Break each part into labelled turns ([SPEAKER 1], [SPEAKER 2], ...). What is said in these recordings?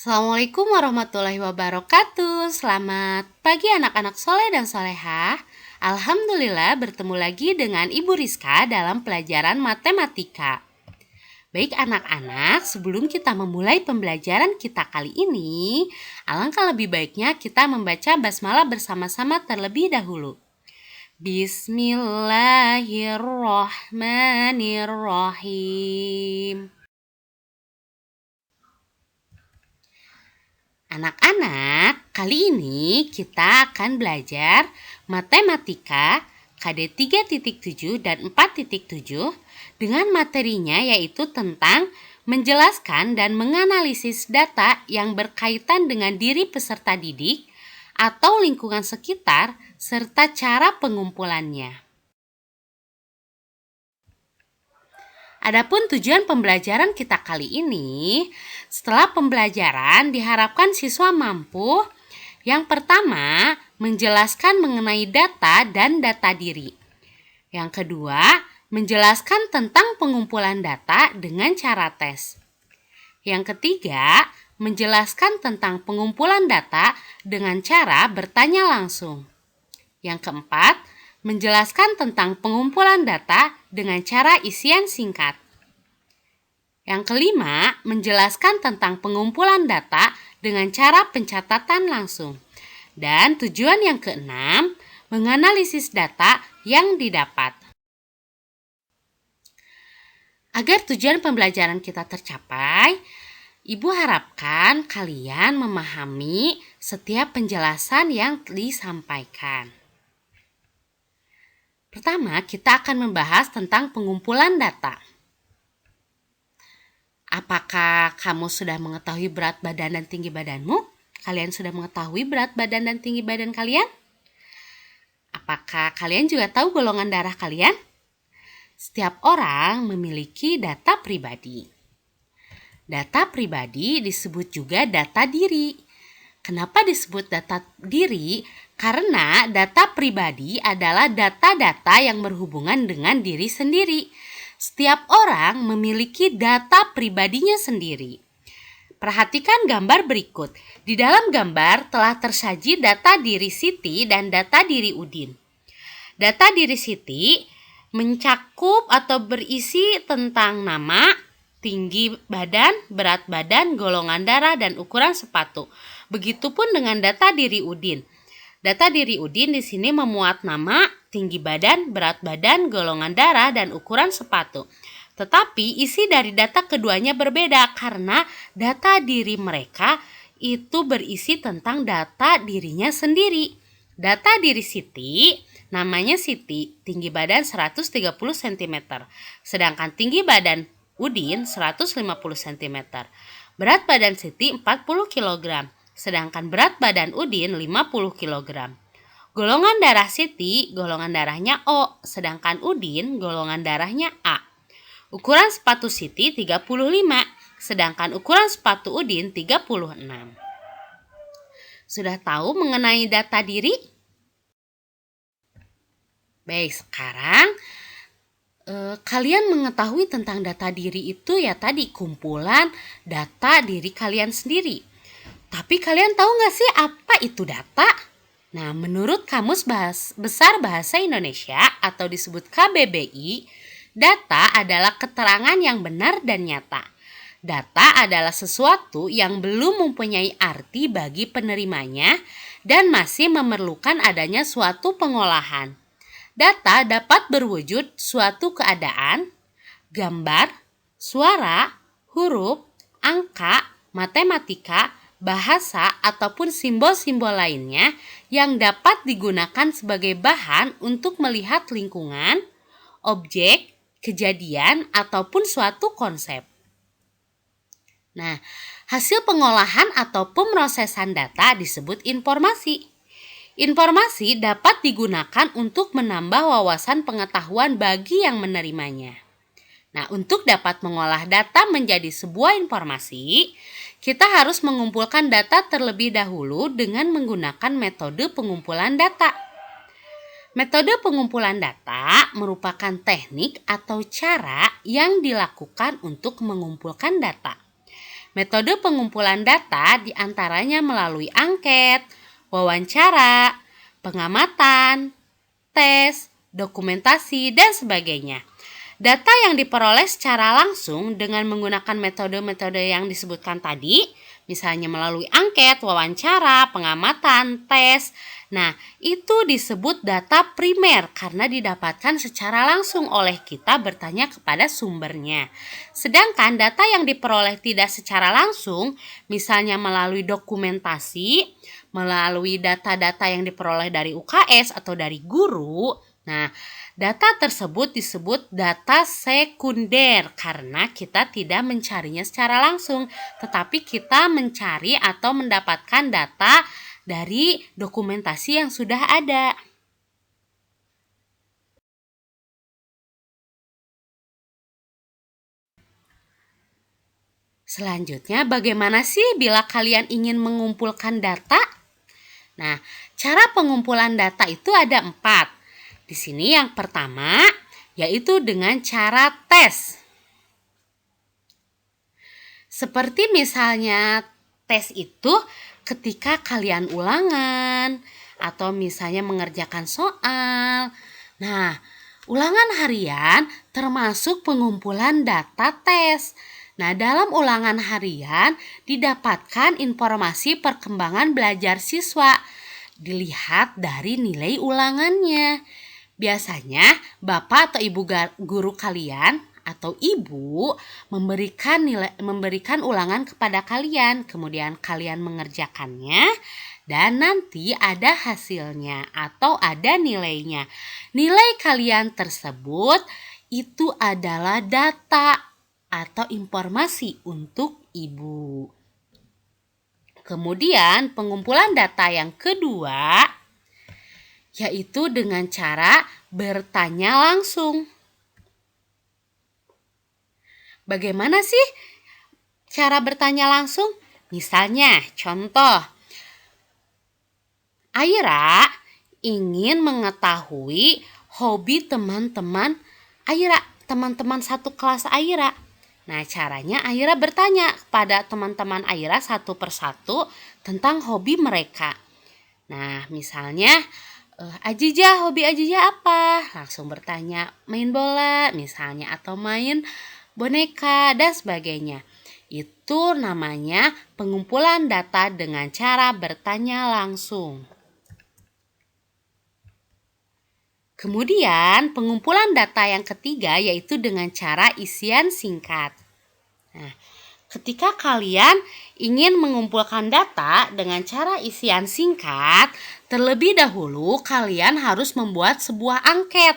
[SPEAKER 1] Assalamualaikum warahmatullahi wabarakatuh. Selamat pagi anak-anak soleh dan solehah. Alhamdulillah bertemu lagi dengan Ibu Rizka dalam pelajaran matematika. Baik anak-anak, sebelum kita memulai pembelajaran kita kali ini, alangkah lebih baiknya kita membaca basmalah bersama-sama terlebih dahulu. Bismillahirrahmanirrahim. Anak-anak, kali ini kita akan belajar matematika KD 3.7 dan 4.7 dengan materinya yaitu tentang menjelaskan dan menganalisis data yang berkaitan dengan diri peserta didik atau lingkungan sekitar serta cara pengumpulannya. Adapun tujuan pembelajaran kita kali ini, setelah pembelajaran diharapkan siswa mampu yang pertama menjelaskan mengenai data dan data diri. Yang kedua, menjelaskan tentang pengumpulan data dengan cara tes. Yang ketiga, menjelaskan tentang pengumpulan data dengan cara bertanya langsung. Yang keempat, menjelaskan tentang pengumpulan data dengan cara isian singkat. Yang kelima, menjelaskan tentang pengumpulan data dengan cara pencatatan langsung. Dan tujuan yang keenam, menganalisis data yang didapat. Agar tujuan pembelajaran kita tercapai, Ibu harapkan kalian memahami setiap penjelasan yang disampaikan. Pertama, kita akan membahas tentang pengumpulan data. Apakah kamu sudah mengetahui berat badan dan tinggi badanmu? Kalian sudah mengetahui berat badan dan tinggi badan kalian? Apakah kalian juga tahu golongan darah kalian? Setiap orang memiliki data pribadi. Data pribadi disebut juga data diri. Kenapa disebut data diri? Karena data pribadi adalah data-data yang berhubungan dengan diri sendiri. Setiap orang memiliki data pribadinya sendiri. Perhatikan gambar berikut. Di dalam gambar telah tersaji data diri Siti dan data diri Udin. Data diri Siti mencakup atau berisi tentang nama, tinggi badan, berat badan, golongan darah, dan ukuran sepatu. Begitupun dengan data diri Udin. Data diri Udin di sini memuat nama, tinggi badan, berat badan, golongan darah, dan ukuran sepatu. Tetapi isi dari data keduanya berbeda karena data diri mereka itu berisi tentang data dirinya sendiri. Data diri Siti, namanya Siti, tinggi badan 130 cm. Sedangkan tinggi badan Udin 150 cm. Berat badan Siti 40 kg. Sedangkan berat badan Udin 50 kg. Golongan darah Siti, golongan darahnya O, sedangkan Udin golongan darahnya A. Ukuran sepatu Siti 35, sedangkan ukuran sepatu Udin 36. Sudah tahu mengenai data diri? Baik, sekarang kalian mengetahui tentang data diri itu ya tadi kumpulan data diri kalian sendiri. Tapi kalian tahu nggak sih apa itu data? Nah, menurut Kamus Besar Bahasa Indonesia atau disebut KBBI, data adalah keterangan yang benar dan nyata. Data adalah sesuatu yang belum mempunyai arti bagi penerimanya dan masih memerlukan adanya suatu pengolahan. Data dapat berwujud suatu keadaan, gambar, suara, huruf, angka, matematika, bahasa, ataupun simbol-simbol lainnya yang dapat digunakan sebagai bahan untuk melihat lingkungan, objek, kejadian, ataupun suatu konsep. Nah, hasil pengolahan atau pemrosesan data disebut informasi. Informasi dapat digunakan untuk menambah wawasan pengetahuan bagi yang menerimanya. Nah, untuk dapat mengolah data menjadi sebuah informasi, kita harus mengumpulkan data terlebih dahulu dengan menggunakan metode pengumpulan data. Metode pengumpulan data merupakan teknik atau cara yang dilakukan untuk mengumpulkan data. Metode pengumpulan data diantaranya melalui angket, wawancara, pengamatan, tes, dokumentasi, dan sebagainya. Data yang diperoleh secara langsung dengan menggunakan metode-metode yang disebutkan tadi, misalnya melalui angket, wawancara, pengamatan, tes. Nah, itu disebut data primer karena didapatkan secara langsung oleh kita bertanya kepada sumbernya. Sedangkan data yang diperoleh tidak secara langsung, misalnya melalui dokumentasi, melalui data-data yang diperoleh dari UKS atau dari guru. Nah, data tersebut disebut data sekunder karena kita tidak mencarinya secara langsung, tetapi kita mencari atau mendapatkan data dari dokumentasi yang sudah ada. Selanjutnya, bagaimana sih bila kalian ingin mengumpulkan data? Nah, cara pengumpulan data itu ada 4. Di sini yang pertama yaitu dengan cara tes. Seperti misalnya tes itu ketika kalian ulangan atau misalnya mengerjakan soal. Nah, ulangan harian termasuk pengumpulan data tes. Nah, dalam ulangan harian didapatkan informasi perkembangan belajar siswa. Dilihat dari nilai ulangannya. Biasanya, bapak atau ibu guru kalian atau ibu memberikan ulangan kepada kalian, kemudian kalian mengerjakannya dan nanti ada hasilnya atau ada nilainya. Nilai kalian tersebut itu adalah data atau informasi untuk ibu. Kemudian pengumpulan data yang kedua yaitu dengan cara bertanya langsung. Bagaimana sih cara bertanya langsung? Misalnya, contoh, Aira ingin mengetahui hobi teman-teman Aira, teman-teman satu kelas Aira. Nah, caranya Aira bertanya kepada teman-teman Aira satu persatu tentang hobi mereka. Nah, misalnya, Ajijah, hobi Ajijah apa? Langsung bertanya, main bola misalnya atau main boneka dan sebagainya. Itu namanya pengumpulan data dengan cara bertanya langsung. Kemudian pengumpulan data yang ketiga yaitu dengan cara isian singkat. Nah, ketika kalian ingin mengumpulkan data dengan cara isian singkat, terlebih dahulu kalian harus membuat sebuah angket.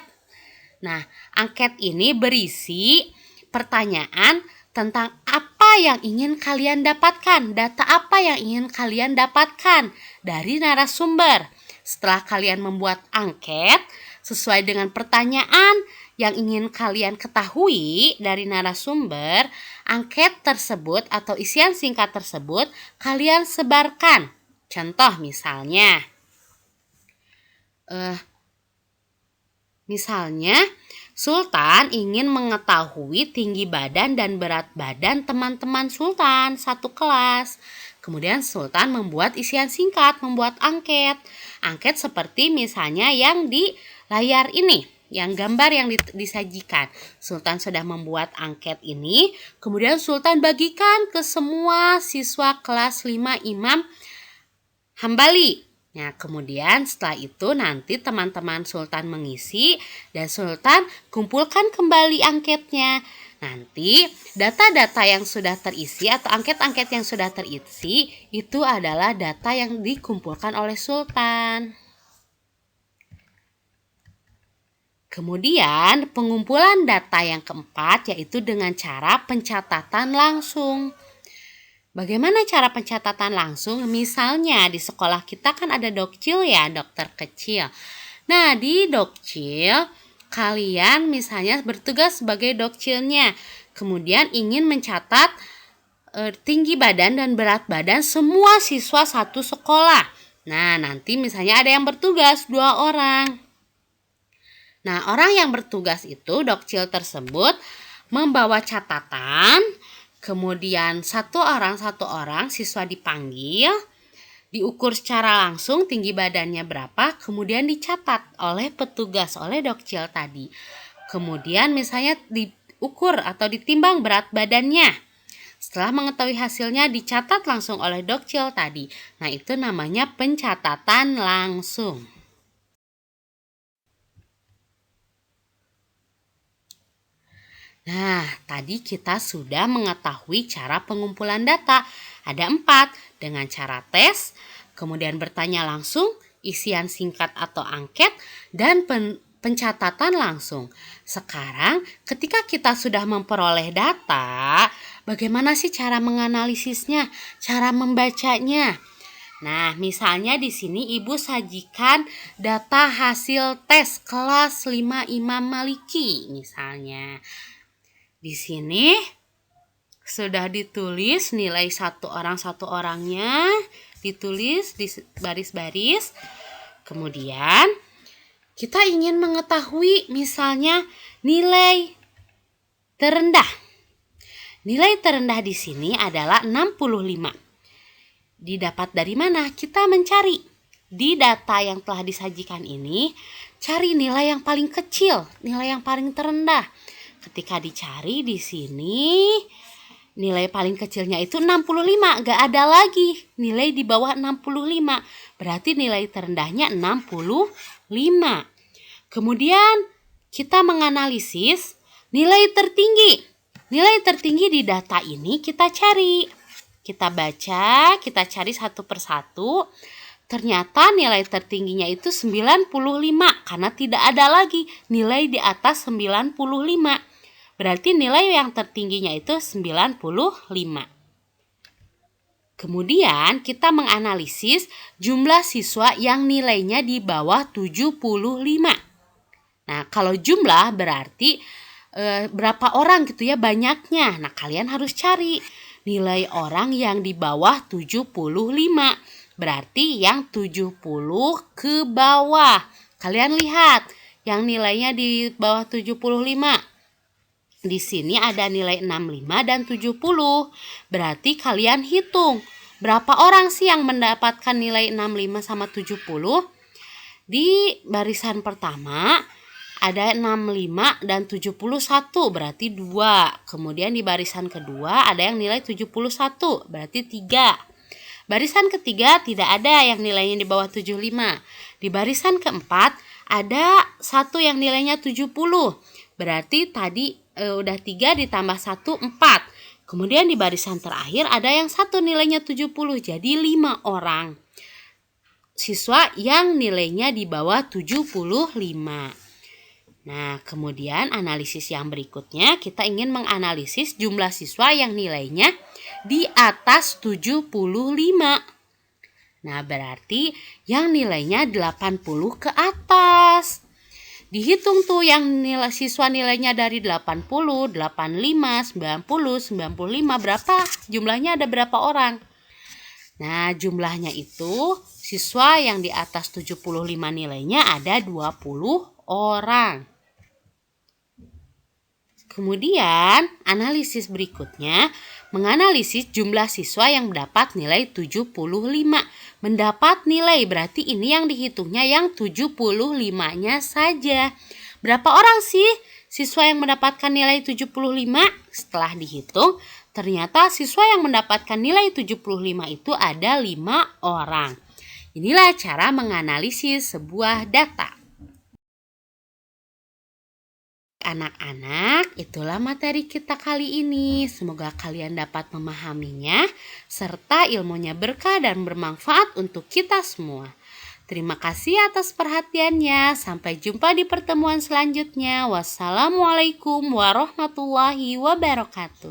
[SPEAKER 1] Nah, angket ini berisi pertanyaan tentang apa yang ingin kalian dapatkan, data apa yang ingin kalian dapatkan dari narasumber. Setelah kalian membuat angket sesuai dengan pertanyaan yang ingin kalian ketahui dari narasumber, angket tersebut atau isian singkat tersebut kalian sebarkan. Contoh misalnya, Sultan ingin mengetahui tinggi badan dan berat badan teman-teman Sultan satu kelas. Kemudian Sultan membuat isian singkat, membuat angket. Angket seperti misalnya yang di layar ini, yang gambar yang disajikan. Sultan sudah membuat angket ini, kemudian Sultan bagikan ke semua siswa kelas 5 Imam Hambali. Nah, kemudian setelah itu nanti teman-teman Sultan mengisi dan Sultan kumpulkan kembali angketnya. Nanti data-data yang sudah terisi atau angket-angket yang sudah terisi itu adalah data yang dikumpulkan oleh Sultan. Kemudian pengumpulan data yang keempat yaitu dengan cara pencatatan langsung. Bagaimana cara pencatatan langsung? Misalnya di sekolah kita kan ada dokcil ya, dokter kecil. Nah, di dokcil kalian misalnya bertugas sebagai dokcilnya. Kemudian ingin mencatat tinggi badan dan berat badan semua siswa satu sekolah. Nah, nanti misalnya ada yang bertugas 2 orang. Nah, orang yang bertugas itu, dokcil tersebut, membawa catatan, Kemudian satu orang siswa dipanggil, diukur secara langsung tinggi badannya berapa, kemudian dicatat oleh petugas, oleh Dokcil tadi. Kemudian misalnya diukur atau ditimbang berat badannya. Setelah mengetahui hasilnya dicatat langsung oleh Dokcil tadi. Nah, itu namanya pencatatan langsung. Nah, tadi kita sudah mengetahui cara pengumpulan data. Ada 4, dengan cara tes, kemudian bertanya langsung, isian singkat atau angket, dan pencatatan langsung. Sekarang, ketika kita sudah memperoleh data, bagaimana sih cara menganalisisnya, cara membacanya? Nah, misalnya di sini Ibu sajikan data hasil tes kelas 5 Imam Maliki misalnya. Di sini sudah ditulis nilai satu orangnya, ditulis di baris-baris. Kemudian kita ingin mengetahui misalnya nilai terendah. Nilai terendah di sini adalah 65. Didapat dari mana? Kita mencari. Di data yang telah disajikan ini, cari nilai yang paling kecil, nilai yang paling terendah. Ketika dicari di sini, nilai paling kecilnya itu 65, gak ada lagi nilai di bawah 65. Berarti nilai terendahnya 65. Kemudian kita menganalisis nilai tertinggi. Nilai tertinggi di data ini kita cari. Kita baca, kita cari satu persatu. Ternyata nilai tertingginya itu 95 karena tidak ada lagi nilai di atas 95. Berarti nilai yang tertingginya itu 95. Kemudian kita menganalisis jumlah siswa yang nilainya di bawah 75. Nah, kalau jumlah berarti berapa orang gitu ya banyaknya. Nah, kalian harus cari nilai orang yang di bawah 75. Berarti yang 70 ke bawah. Kalian lihat yang nilainya di bawah 75. Di sini ada nilai 65 dan 70. Berarti kalian hitung berapa orang sih yang mendapatkan nilai 65 sama 70. Di barisan pertama ada 65 dan 71, berarti 2. Kemudian di barisan kedua ada yang nilai 71, berarti 3. Barisan ketiga tidak ada yang nilainya di bawah 75. Di barisan keempat ada satu yang nilainya 70. Berarti tadi udah 3 ditambah 1, 4. Kemudian di barisan terakhir ada yang satu nilainya 70. Jadi 5 orang siswa yang nilainya di bawah 75. Nah, kemudian analisis yang berikutnya kita ingin menganalisis jumlah siswa yang nilainya di atas 75. Nah, berarti yang nilainya 80 ke atas. Dihitung tuh yang nilai siswa nilainya dari 80, 85, 90, 95 berapa? Jumlahnya ada berapa orang? Nah, jumlahnya itu siswa yang di atas 75 nilainya ada 20 orang. Kemudian, analisis berikutnya menganalisis jumlah siswa yang mendapat nilai 75. Mendapat nilai berarti ini yang dihitungnya yang 75-nya saja. Berapa orang sih siswa yang mendapatkan nilai 75? Setelah dihitung, ternyata siswa yang mendapatkan nilai 75 itu ada 5 orang. Inilah cara menganalisis sebuah data. Anak-anak, itulah materi kita kali ini. Semoga kalian dapat memahaminya, serta ilmunya berkah dan bermanfaat untuk kita semua. Terima kasih atas perhatiannya. Sampai jumpa di pertemuan selanjutnya. Wassalamualaikum warahmatullahi wabarakatuh.